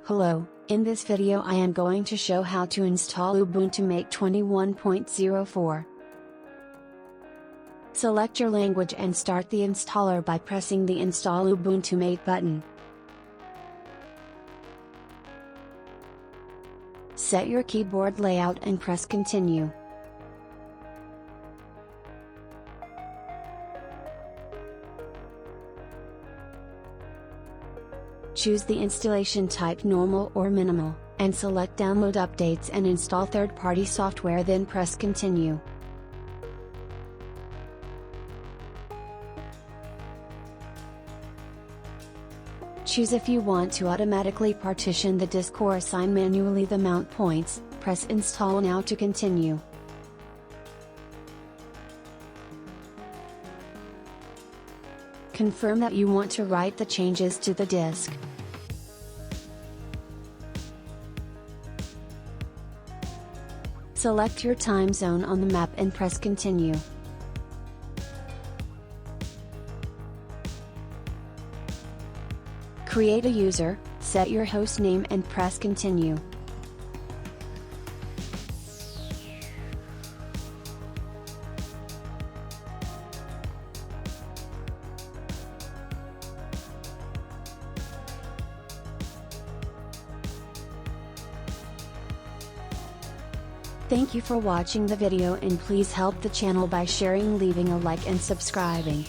Hello, in this video I am going to show how to install Ubuntu MATE 21.04. Select your language and start the installer by pressing the Install Ubuntu MATE button. Set your keyboard layout and press Continue. Choose the installation type normal or minimal, and select download updates and install third-party software, then press continue. Choose if you want to automatically partition the disk or assign manually the mount points, press install now to continue. Confirm that you want to write the changes to the disk. Select your time zone on the map and press continue. Create a user, set your host name and press continue. Thank you for watching the video, and please help the channel by sharing, leaving a like and subscribing.